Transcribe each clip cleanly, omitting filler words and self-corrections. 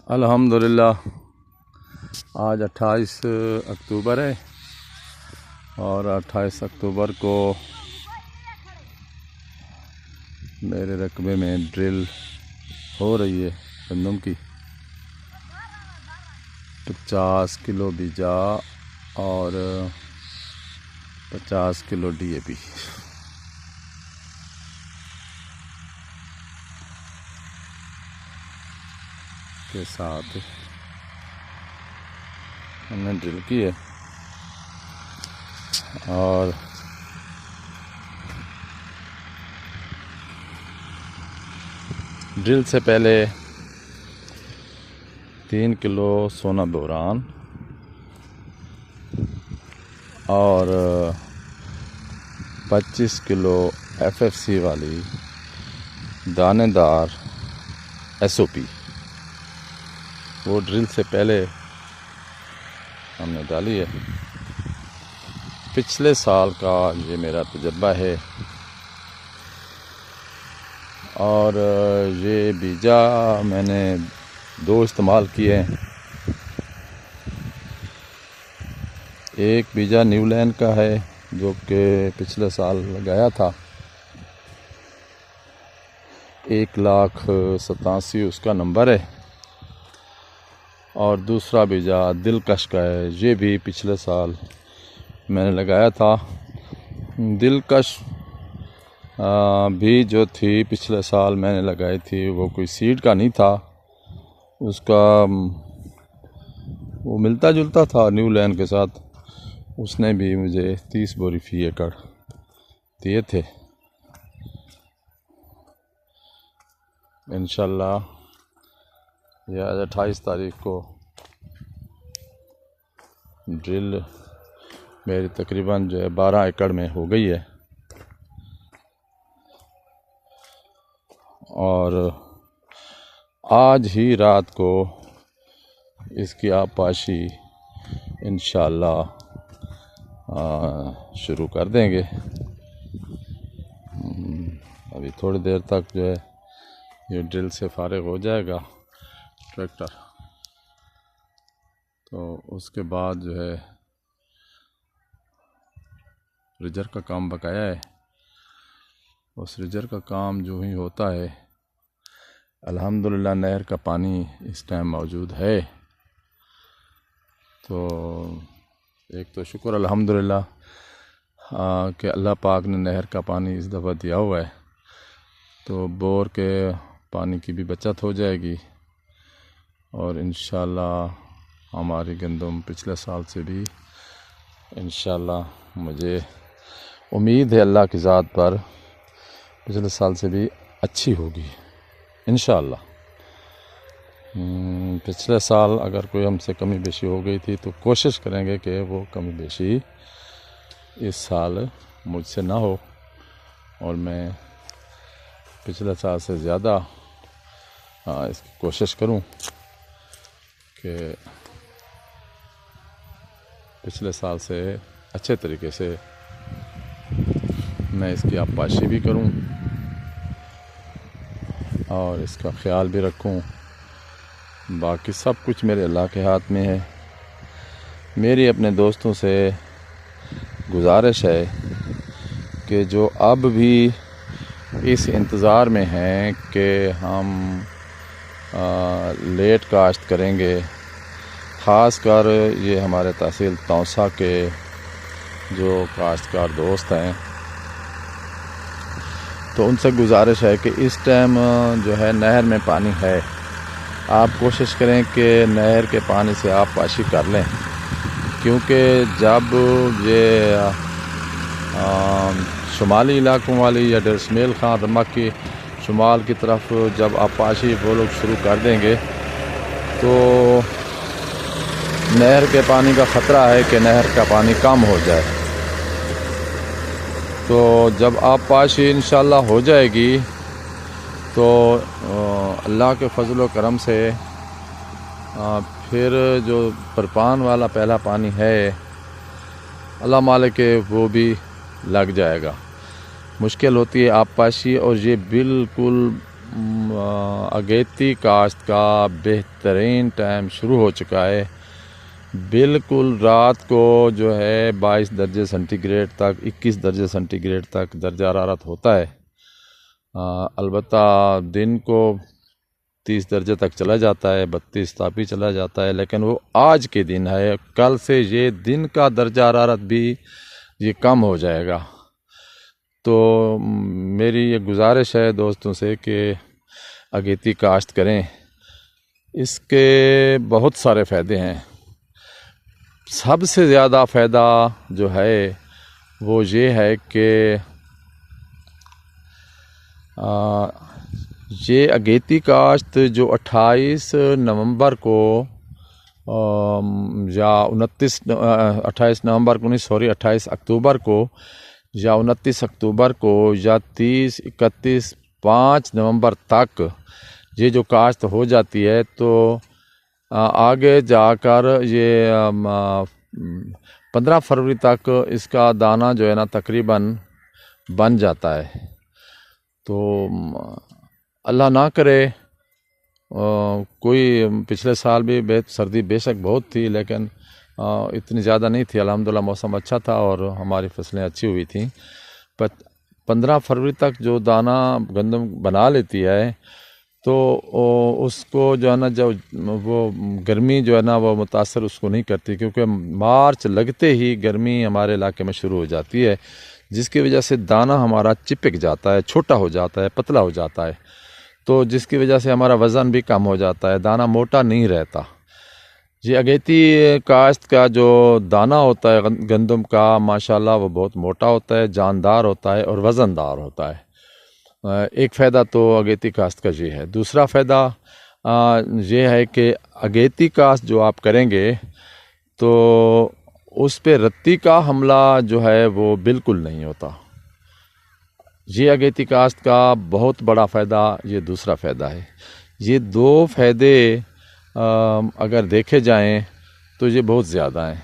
الحمدللہ آج 28 اکتوبر ہے اور 28 اکتوبر کو میرے رقبے میں ڈرل ہو رہی ہے گندم کی 50 کلو بیجا اور 50 کلو ڈی اے پی کے ساتھ ہم نے ڈرل کی ہے اور ڈرل سے پہلے 3 کلو سونا بوران اور 25 کلو ایف ایف سی والی دانے دار ایس او پی وہ ڈرل سے پہلے ہم نے ڈالی ہے۔ پچھلے سال کا یہ میرا تجربہ ہے اور یہ بیجا میں نے 2 استعمال کیے ہیں۔ ایک بیجا نیو لینڈ کا ہے جو کہ پچھلے سال لگایا تھا، 1,87,000 اس کا نمبر ہے، اور دوسرا بیجا دلکش کا ہے، یہ بھی پچھلے سال میں نے لگایا تھا۔ دلکش بھی جو تھی پچھلے سال میں نے لگائی تھی وہ کوئی سیڈ کا نہیں تھا، اس کا وہ ملتا جلتا تھا نیو لینڈ کے ساتھ۔ اس نے بھی مجھے 30 بوری فی ایکڑ دیے تھے۔ انشاءاللہ یہ آج 28 تاریخ کو ڈرل میری تقریباً جو ہے 12 ایکڑ میں ہو گئی ہے، اور آج ہی رات کو اس کی آبپاشی انشاءاللہ شروع کر دیں گے۔ ابھی تھوڑی دیر تک جو ہے یہ ڈرل سے فارغ ہو جائے گا ٹریکٹر، تو اس کے بعد جو ہے ریجر کا کام بقایا ہے۔ اس ریجر کا کام جو ہی ہوتا ہے، الحمدللہ نہر کا پانی اس ٹائم موجود ہے، تو ایک تو شکر الحمدللہ کہ اللہ پاک نے نہر کا پانی اس دفعہ دیا ہوا ہے، تو بور کے پانی کی بھی بچت ہو جائے گی، اور انشاءاللہ ہماری گندم پچھلے سال سے بھی انشاءاللہ مجھے امید ہے اللہ کی ذات پر پچھلے سال سے بھی اچھی ہوگی انشاءاللہ۔ پچھلے سال اگر کوئی ہم سے کمی بیشی ہو گئی تھی تو کوشش کریں گے کہ وہ کمی بیشی اس سال مجھ سے نہ ہو، اور میں پچھلے سال سے زیادہ اس کی کوشش کروں کہ پچھلے سال سے اچھے طریقے سے میں اس کی آبپاشی بھی کروں اور اس کا خیال بھی رکھوں۔ باقی سب کچھ میرے اللہ کے ہاتھ میں ہے۔ میری اپنے دوستوں سے گزارش ہے کہ جو اب بھی اس انتظار میں ہیں کہ ہم لیٹ کاشت کریں گے، خاص کر یہ ہمارے تحصیل توسا کے جو کاشتکار دوست ہیں، تو ان سے گزارش ہے کہ اس ٹائم جو ہے نہر میں پانی ہے، آپ کوشش کریں کہ نہر کے پانی سے آپ پاشی کر لیں، کیونکہ جب یہ شمالی علاقوں والی یا ڈرسمیل خان رمک کی شمال کی طرف جب آپ پاشی وہ لوگ شروع کر دیں گے تو نہر کے پانی کا خطرہ ہے کہ نہر کا پانی کم ہو جائے، تو جب آپ پاشی انشاءاللہ ہو جائے گی تو اللہ کے فضل و کرم سے پھر جو پرپان والا پہلا پانی ہے اللہ مالک کے وہ بھی لگ جائے گا۔ مشکل ہوتی ہے آب پاشی، اور یہ بالکل اگیتی کاشت کا بہترین ٹائم شروع ہو چکا ہے۔ بالکل رات کو جو ہے 22 درجے سینٹی گریڈ تک 21 درجے سینٹی گریڈ تک درجہ حرارت ہوتا ہے۔ البتہ دن کو 30 درجے تک چلا جاتا ہے، 32 تاپی چلا جاتا ہے، لیکن وہ آج کے دن ہے۔ کل سے یہ دن کا درجہ حرارت بھی یہ کم ہو جائے گا۔ تو میری یہ گزارش ہے دوستوں سے کہ اگیتی کاشت کریں، اس کے بہت سارے فائدے ہیں۔ سب سے زیادہ فائدہ جو ہے وہ یہ ہے کہ یہ اگیتی کاشت جو 28 نومبر کو یا 28 اکتوبر کو یا 29 اکتوبر کو یا 30 31 5 نومبر تک یہ جو کاشت ہو جاتی ہے، تو آگے جا کر یہ 15 فروری تک اس کا دانہ جو ہے نا تقریباً بن جاتا ہے۔ تو اللہ نہ کرے کوئی پچھلے سال بھی سردی بے شک بہت تھی، لیکن اتنی زیادہ نہیں تھی۔ الحمدللہ موسم اچھا تھا اور ہماری فصلیں اچھی ہوئی تھیں۔ 15 فروری تک جو دانہ گندم بنا لیتی ہے، تو اس کو جو ہے نا جو وہ گرمی جو ہے نا وہ متاثر اس کو نہیں کرتی، کیونکہ مارچ لگتے ہی گرمی ہمارے علاقے میں شروع ہو جاتی ہے، جس کی وجہ سے دانہ ہمارا چپک جاتا ہے، چھوٹا ہو جاتا ہے، پتلا ہو جاتا ہے، تو جس کی وجہ سے ہمارا وزن بھی کم ہو جاتا ہے، دانہ موٹا نہیں رہتا۔ یہ اگیتی کاشت کا جو دانہ ہوتا ہے گندم کا، ماشاءاللہ وہ بہت موٹا ہوتا ہے، جاندار ہوتا ہے اور وزن دار ہوتا ہے۔ ایک فائدہ تو اگیتی کاشت کا یہ ہے۔ دوسرا فائدہ یہ ہے کہ اگیتی کاشت جو آپ کریں گے تو اس پہ رتی کا حملہ جو ہے وہ بالکل نہیں ہوتا۔ یہ اگیتی کاشت کا بہت بڑا فائدہ، یہ دوسرا فائدہ ہے۔ یہ دو فائدے اگر دیکھے جائیں تو یہ بہت زیادہ ہیں۔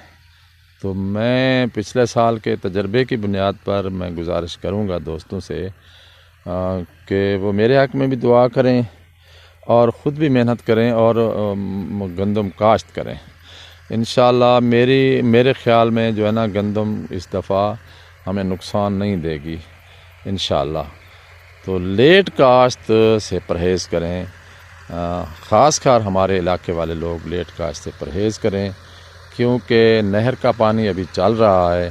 تو میں پچھلے سال کے تجربے کی بنیاد پر میں گزارش کروں گا دوستوں سے کہ وہ میرے حق میں بھی دعا کریں اور خود بھی محنت کریں اور گندم کاشت کریں۔ انشاءاللہ میرے خیال میں جو ہے نا گندم اس دفعہ ہمیں نقصان نہیں دے گی انشاءاللہ۔ تو لیٹ کاشت سے پرہیز کریں، خاص کر ہمارے علاقے والے لوگ لیٹ کاشت سے پرہیز کریں، کیونکہ نہر کا پانی ابھی چل رہا ہے۔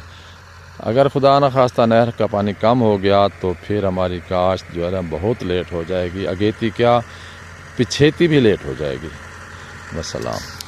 اگر خدا نخواستہ نہر کا پانی کم ہو گیا تو پھر ہماری کاشت جو ہے نا بہت لیٹ ہو جائے گی، اگیتی کیا پچھیتی بھی لیٹ ہو جائے گی۔ والسلام۔